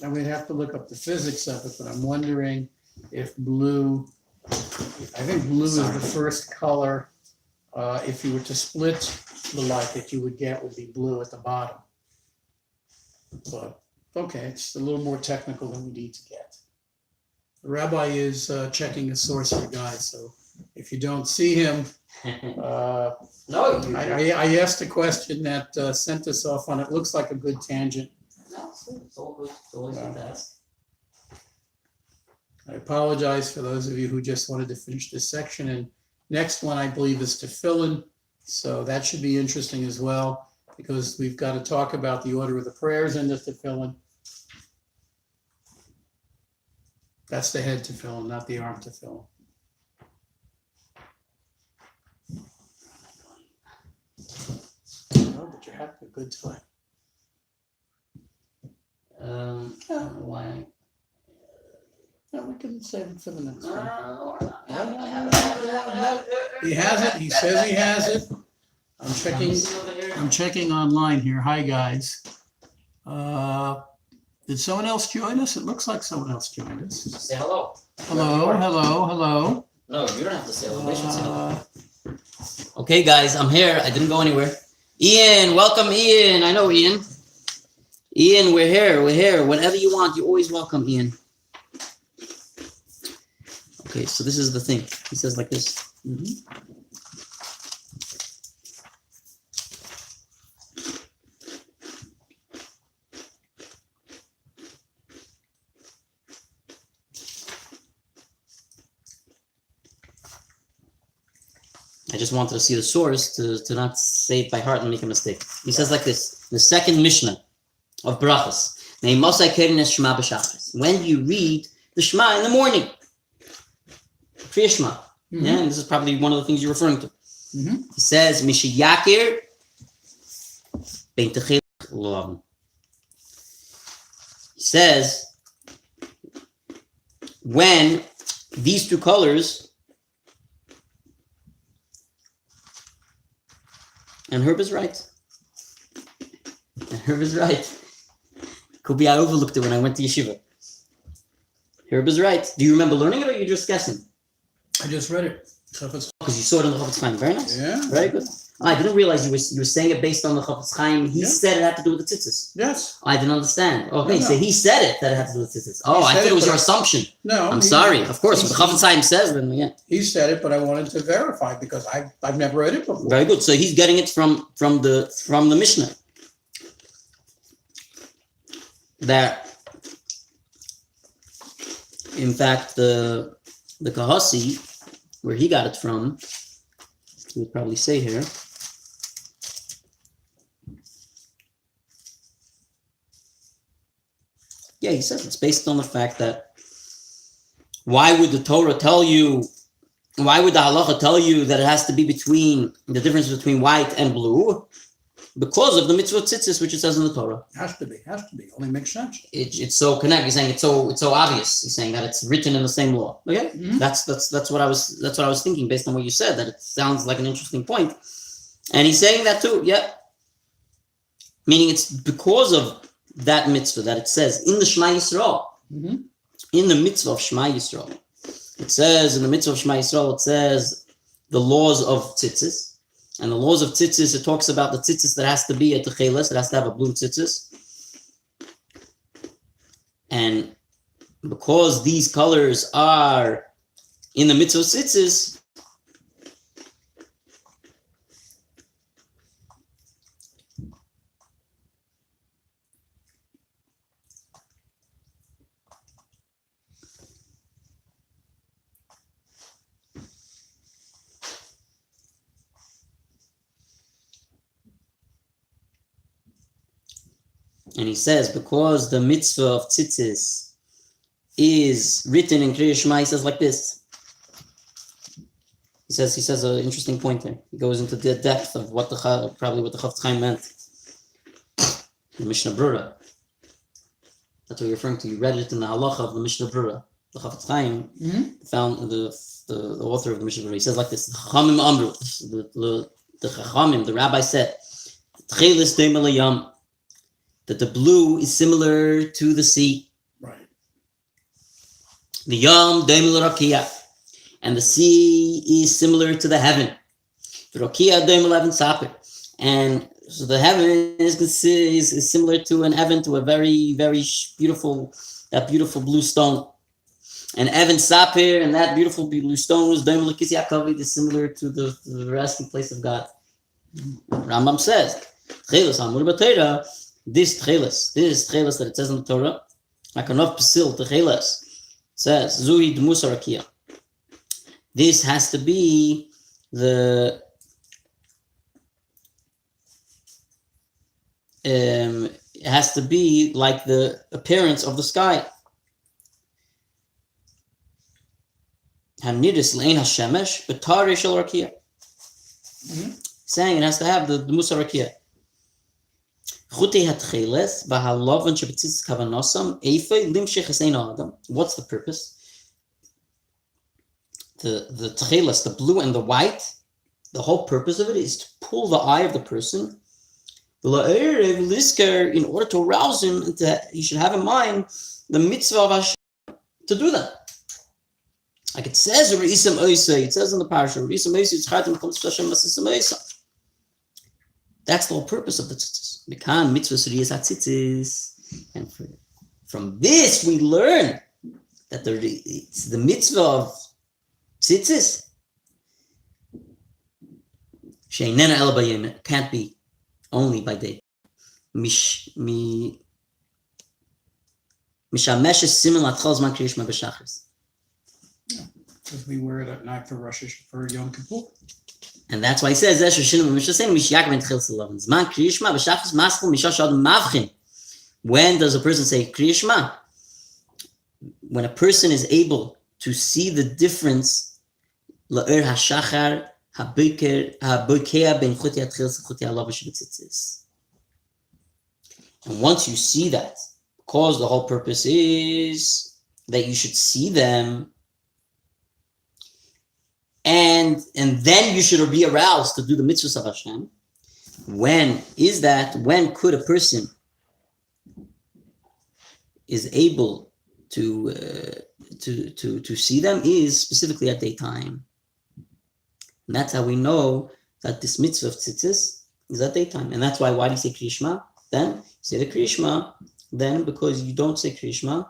I would have to look up the physics of it, but I'm wondering if blue, I think blue is the first color. If you were to split the light that you would get would be blue at the bottom. But okay, it's a little more technical than we need to get. The rabbi is checking a source here, guys. So if you don't see him, No, I asked a question that sent us off on it. Looks like a good tangent. No, it's all good. It's always good to ask. I apologize for those of you who just wanted to finish this section. And next one, I believe, is tefillin. So that should be interesting as well, because we've got to talk about the order of the prayers in the tefillin. That's the head tefillin, not the arm tefillin. Oh, but you're having a good time. I don't know why. No, we can save it for the next one. No. He has it. He says he has it. I'm checking online here. Hi, guys. Did someone else join us? It looks like someone else joined us. Say hello. Hello. No, you don't have to say hello. They should say hello. Okay, guys, I'm here. I didn't go anywhere. Ian, welcome, Ian. I know Ian. Ian, we're here. Whenever you want, you're always welcome, Ian. Okay, so this is the thing. He says like this. I just wanted to see the source to not say it by heart and make a mistake. He says like this, the second Mishnah of Brachas. When do you read the Shema in the morning? Kriya Shema. Yeah, and this is probably one of the things you're referring to. He says, Mishiyakir Bein Techil Lo. He says, when these two colors, and Herb is right. Could be I overlooked it when I went to yeshiva. Herb is right. Do you remember learning it, or you're just guessing? I just read it. Because you saw it in the Chafetz Chaim. Very nice. Yeah. Very good. I didn't realize you were saying it based on the Chafetz Chaim. He said it had to do with the tzitzis. Yes. I didn't understand. Okay, No. so he said it that it had to do with tzitzis. Oh, I thought it was your assumption. No. I'm sorry. Of course, if the Chafetz Chaim says, then yeah. He said it, but I wanted to verify because I've never read it before. Very good. So he's getting it from the Mishnah. That, in fact, the Kahasi, where he got it from, he would probably say here. Yeah, he says it's based on the fact that why would the Torah tell you, why would the Halacha tell you that it has to be between, the difference between white and blue? Because of the mitzvah tzitzis, which it says in the Torah. Has to be. Only makes sense. It's so connected. He's saying it's so obvious. He's saying that it's written in the same law. Okay, that's what I was thinking based on what you said. That it sounds like an interesting point, and he's saying that too. Yeah, meaning it's because of that mitzvah that it says in the Shema Yisrael, in the mitzvah of Shema Yisrael. It says in the mitzvah of Shema Yisrael, it says the laws of tzitzis. And the laws of tzitzis, it talks about the tzitzis that has to be a techeles, it has to have a blue tzitzis. And because these colors are in the mitzvah of tzitzis, and he says, because the mitzvah of tzitzis is written in Kriya Shema, he says like this. He says an interesting point there. He goes into the depth of what the Chafetz Chaim meant. The Mishnah Brura. That's what you're referring to. You read it in the halacha of the Mishnah Brura. The Chafetz Chaim found the author of the Mishnah Brura. He says like this: the Chachamim Amru, the Chachamim, the rabbi said, that the blue is similar to the sea. Right. The Yam Daimel Rakia, and the sea is similar to the heaven. The Rakia Daimel Evan Sapir, and so the heaven is similar to an heaven, to a very, very beautiful blue stone. And Evan Sapir and that beautiful blue stone is similar to the resting place of God. Rambam says, this tchelis that it says in the Torah, Akanov Pesil Tchelis says, Zui Dmus Arakia. This has to be it has to be like the appearance of the sky. Hamnidis Lein Hashemesh, Betari Shel Rakia. Saying it has to have the Musa Rakia. What's the purpose? The tcheles, the blue and the white, the whole purpose of it is to pull the eye of the person in order to arouse him, and he should have in mind the mitzvah of Hashem to do that. Like it says in the parasha, that's the whole purpose of the tzitzis. And from this we learn that it's the mitzvah of tzitzis. Can't be only by day. Because we wear it at night for Rosh Hashanah, for Yom Kippur. And that's why he says, when does a person say Kriya Shema? When a person is able to see the difference, and once you see that, because the whole purpose is that you should see them, and then you should be aroused to do the mitzvahs of Hashem. When could a person is able to see them is specifically at daytime. And that's how we know that this mitzvah of tzitzis is at daytime. And that's why do you say Kriya Shema? Then you say the Kriya Shema, then because you don't say Kriya Shema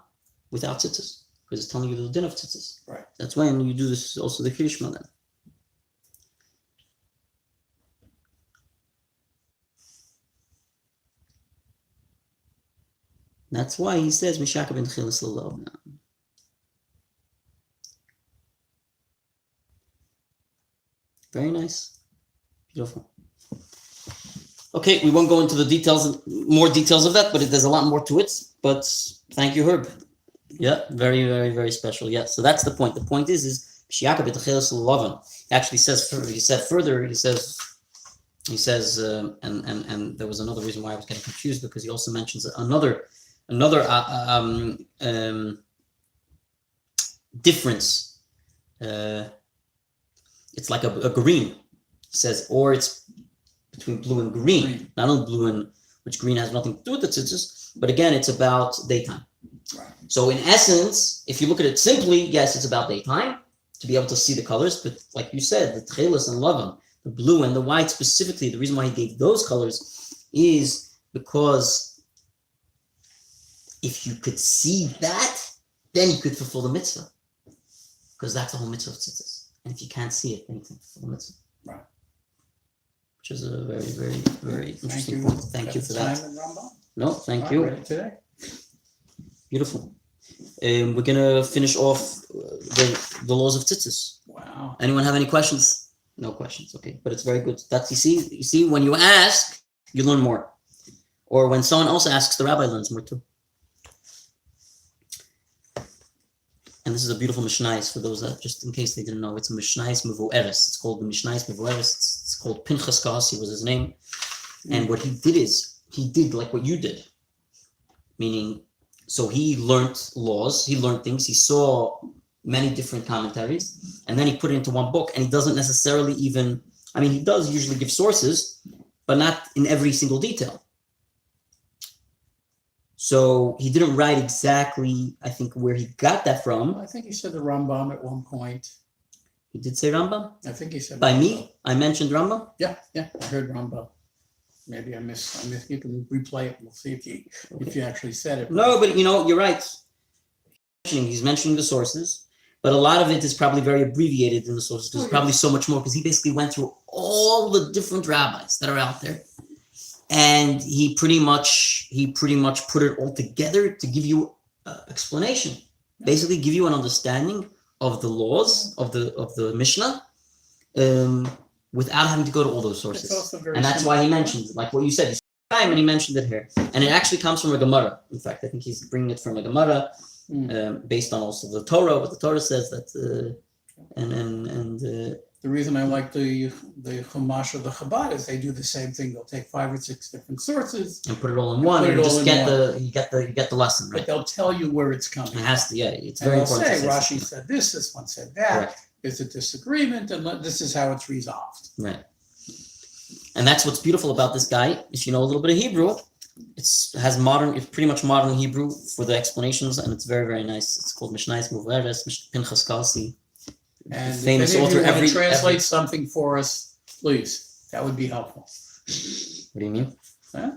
without tzitzis. Because it's telling you the din of tzitzis. Right. That's when you do this also the Kriya Shema then. That's why he says Mishaka ben Chilis Lalav. Very nice. Beautiful. Okay, we won't go into the more details of that, but there's a lot more to it. But thank you, Herb. Yeah, very, very, very special. Yeah, so that's the point. The point is Mishaka ben Chilis Lalav. Actually says further, he says, and there was another reason why I was getting confused, because he also mentions another difference. It's like a green. He says, or it's between blue and green. Not only blue and which green has nothing to do with the tzitzis, but again, it's about daytime. Right. So in essence, if you look at it simply, yes, it's about daytime to be able to see the colors. But like you said, the tchelis and lavan, the blue and the white specifically, the reason why he gave those colors is because if you could see that, then you could fulfill the mitzvah. Because that's the whole mitzvah of tzitzis. And if you can't see it, then you can fulfill the mitzvah. Right. Which is a very, very, very interesting point. Thank you for that. No, thank you. Ready today. Beautiful. We're going to finish off the laws of tzitzis. Wow. Anyone have any questions? No questions. Okay. But it's very good. That's, you see, when you ask, you learn more. Or when someone else asks, the rabbi learns more too. And this is a beautiful Mishnais for those that, just in case they didn't know, it's a Mishnais Mevoeres. It's called the Mishnais Mevoeres. It's called Pinchas Kasi was his name. And what he did is, he did like what you did. Meaning, so he learned laws, he learned things, he saw many different commentaries, and then he put it into one book, and he doesn't necessarily even, he does usually give sources, but not in every single detail. So he didn't write exactly, I think, where he got that from. I think he said the Rambam at one point. He did say Rambam? I think he said By Rambam. me? I mentioned Rambam? Yeah, I heard Rambam. Maybe I missed. You can replay it. We'll see if you actually said it. No, but you're right. he's mentioning the sources, but a lot of it is probably very abbreviated in the sources. There's probably so much more because he basically went through all the different rabbis that are out there, and he pretty much put it all together to give you explanation, basically give you an understanding of the laws of the Mishnah, without having to go to all those sources. And that's why he mentioned, like what you said, time, and he mentioned it here, and it actually comes from a Gemara. In fact, I think he's bringing it from a Gemara, based on also the Torah. What the Torah says that, the reason I like the Chumash of the Chabad is they do the same thing. They'll take 5 or 6 different sources and put it all in one, and just get the lesson right. But they'll tell you where it's coming. It has to, it's and very important. Say Rashi said this one said that. Correct. There's a disagreement, and this is how it's resolved. Right. And that's what's beautiful about this guy. If you know a little bit of Hebrew, it's pretty much modern Hebrew for the explanations, and it's very, very nice. It's called Mishnayos Muveres, Pinchas Kalsi. And famous author. If you translate something for us, please. That would be helpful. What do you mean?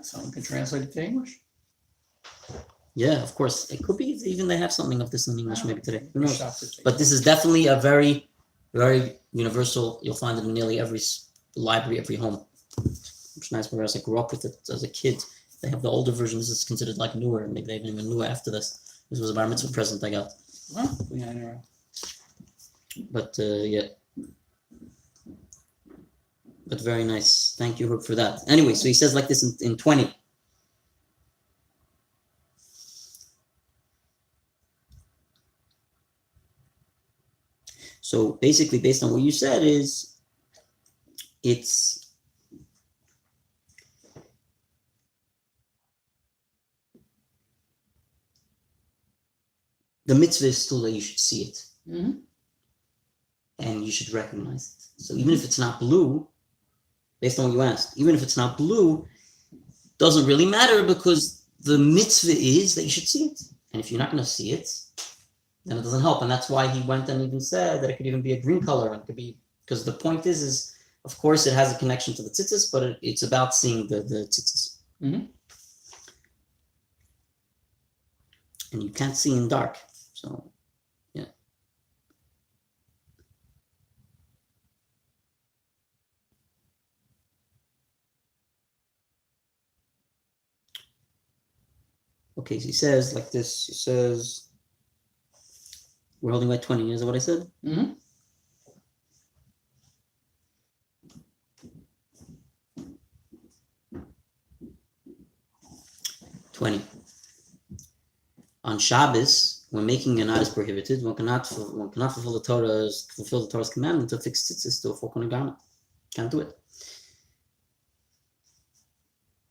Someone can translate it to English. Yeah, of course. It could be even they have something of this in English maybe today. Who knows? But this is definitely a very, very universal. You'll find it in nearly every library, every home. Mishnayos Muveres, I grew up with it as a kid. They have the older version. This is considered like newer. Maybe they even newer after this. This was a bar mitzvah present I got. Yeah, I know. But but very nice. Thank you, Hook, for that. Anyway, so he says like this in 20. So basically, based on what you said, it's the mitzvah is still that you should see it. Mm-hmm. And you should recognize it. So even if it's not blue, based on what you asked, even if it's not blue, doesn't really matter because the mitzvah is that you should see it. And if you're not going to see it, then it doesn't help. And that's why he went and even said that it could even be a green color. And it could be, because the point is of course it has a connection to the tzitzis, but it's about seeing the tzitzis. Mm-hmm. And you can't see in dark. So, yeah. Okay, so he says like this. He says, we're holding by 20. Is that what I said? Mm-hmm. On Shabbos, when making an is prohibited, one cannot fulfill the Torah's commandment to fix tzitzis to a four-corner garment. Can't do it.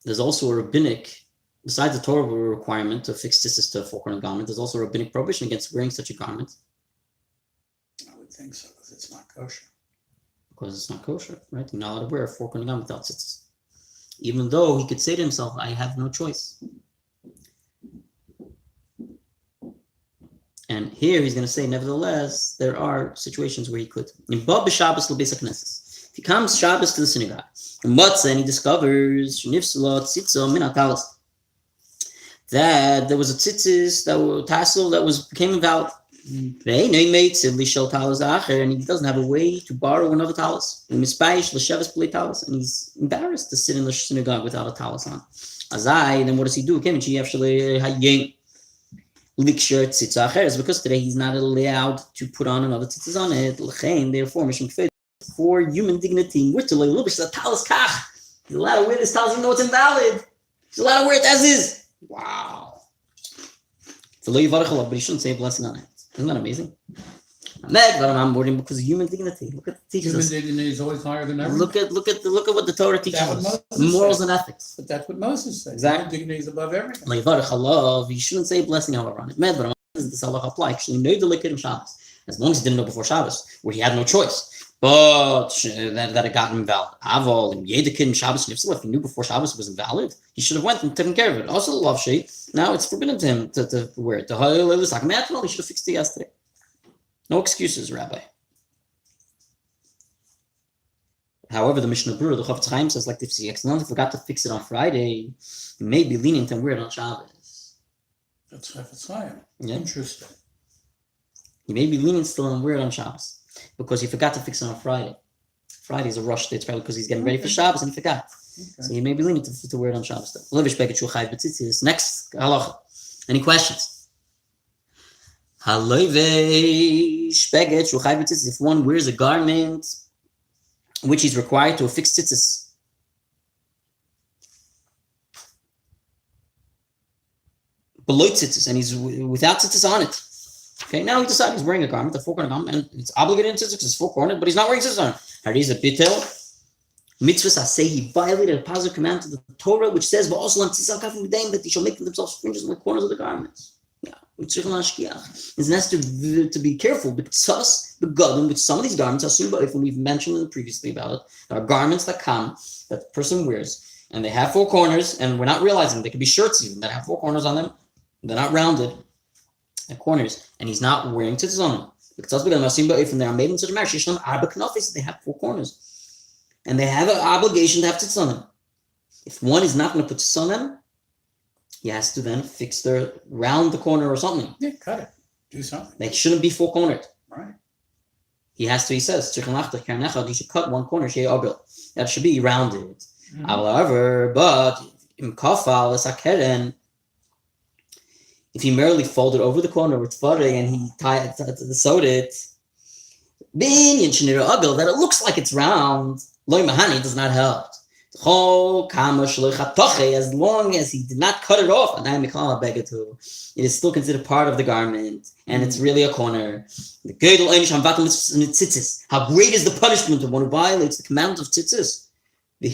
There's also a rabbinic, besides the Torah requirement to fix tzitzis to a four-corner garment, there's also a rabbinic prohibition against wearing such a garment. I would think so, because it's not kosher. Because it's not kosher, right? You're not allowed to wear a four-corner garment without tzitzis. Even though he could say to himself, I have no choice. And here he's going to say, nevertheless, there are situations where he could. If he comes Shabbos to the synagogue, and he discovers that there was a tzitzis tassel that became invalid. And he doesn't have a way to borrow another talus. And he's embarrassed to sit in the synagogue without a talus on. Then what does he do? It's because today he's not allowed to put on another tzitzis on it. Therefore, for human dignity, he's allowed to wear this talus even though it's invalid. He's allowed to wear it as is. Wow. But he shouldn't say a blessing on it. Isn't that amazing? I'm boarding because of human dignity. Look at the teachers. Human dignity is always higher than everything. Look at what the Torah teaches us. Morals and ethics. But that's what Moses said. Exactly. Human dignity is above everything. You shouldn't say a blessing, however, on it. But does this halachah apply? Actually, as long as he didn't know before Shabbos, where he had no choice. But that it got invalid. If he knew before Shabbos it was invalid, he should have went and taken care of it. Also, the love sheet. Now it's forbidden to him to wear it. He should have fixed it yesterday. No excuses, Rabbi. However, the Mishnah Berurah, the Chofetz Chaim says like this: if he forgot to fix it on Friday, he may be lenient and wear it on Shabbos. That's Chofetz Chaim. Yeah. Interesting. He may be lenient still and wear it on Shabbos because he forgot to fix it on Friday. Friday is a rush day. It's probably because he's getting ready for Shabbos and he forgot. Okay. So he may be lenient to wear it on Shabbos still. Next halacha. Any questions? If one wears a garment which is required to affix tzitzis, below tzitzis, and he's without tzitzis on it. Okay, now he decided he's wearing a garment, a four-corner garment, and it's obligated in tzitzis because it's four-cornered, but he's not wearing tzitzis on it. Hariz a bitel. Mitzvahs say he violated a positive command to the Torah, which says, that he shall make for themselves fringes in the corners of the garments. Yeah, it's necessary to be careful because with some of these garments, and we've mentioned previously about it, there are garments that the person wears, and they have four corners, and we're not realizing they could be shirts even that have four corners on them. They're not rounded at corners, and he's not wearing tzitzis on them. Because they are made in such a manner, they have four corners. And they have an obligation to have tzitzis on them. If one is not going to put tzitzis on them, he has to then fix their round the corner or something. Yeah, cut it. Do something. They shouldn't be four cornered. Right. He says, you should cut one corner. That should be rounded. Mm-hmm. However, but if he merely folded over the corner with tfare and he sewed it, that it looks like it's round, loy mahani does not help. As long as he did not cut it off, it is still considered part of the garment, and it's really a corner. How great is the punishment of one who violates the commandment of tzitzis? The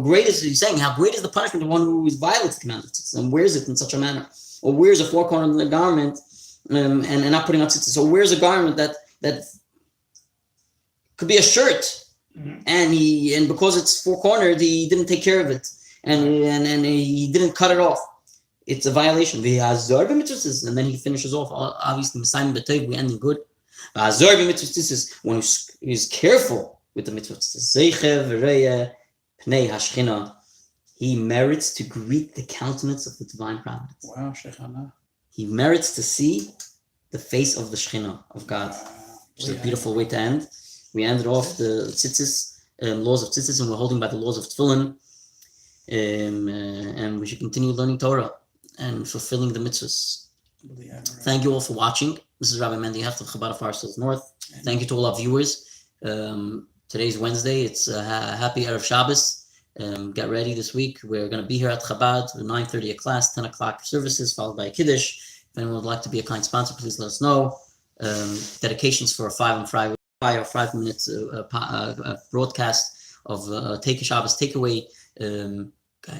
greatest, he's saying, how great is the punishment of one who violates the commandment of tzitzis and wears it in such a manner, or wears a four corner in the garment and not putting on tzitzis. So wears a garment that could be a shirt, and because it's four cornered, he didn't take care of it, and he didn't cut it off. It's a violation. And then he finishes off. Obviously, we end in good. One who is careful with the mitzvot, he merits to greet the countenance of the divine providence. Wow, Shechana. He merits to see the face of the Shekhinah of God. Which is a beautiful way to end. We ended off the tzitzis, laws of tzitzis, and we're holding by the laws of tefillin. And we should continue learning Torah and fulfilling the mitzvahs. Thank you all for watching. This is Rabbi Mendy Hefter of Chabad of Farshos North. Thank you to all our viewers. Today's Wednesday. It's happy Erev Shabbos. Get ready this week. We're going to be here at Chabad, 9:30 a class, 10 o'clock services, followed by a Kiddush. If anyone would like to be a kind sponsor, please let us know. Dedications for a 5 minutes broadcast of Take a Shabbos Takeaway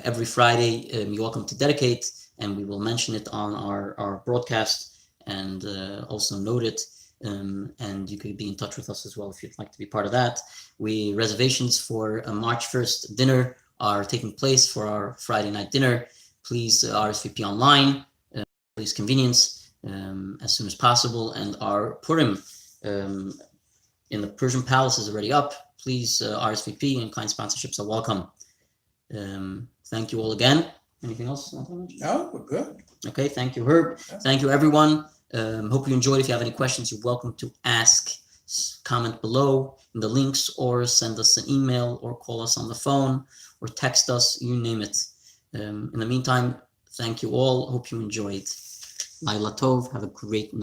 every Friday. You're welcome to dedicate, and we will mention it on our broadcast and also note it. And you could be in touch with us as well if you'd like to be part of that. Reservations for a March 1st dinner are taking place for our Friday night dinner. Please RSVP online, please convenience as soon as possible. And our Purim in the Persian Palace is already up. Please RSVP, and client sponsorships are welcome. Thank you all again. Anything else? No, we're good. Okay, thank you, Herb. Thank you, everyone. Hope you enjoyed. If you have any questions, you're welcome to ask, comment below in the links, or send us an email, or call us on the phone, or text us, you name it. In the meantime, thank you all. Hope you enjoyed. Laila Tov. Have a great night.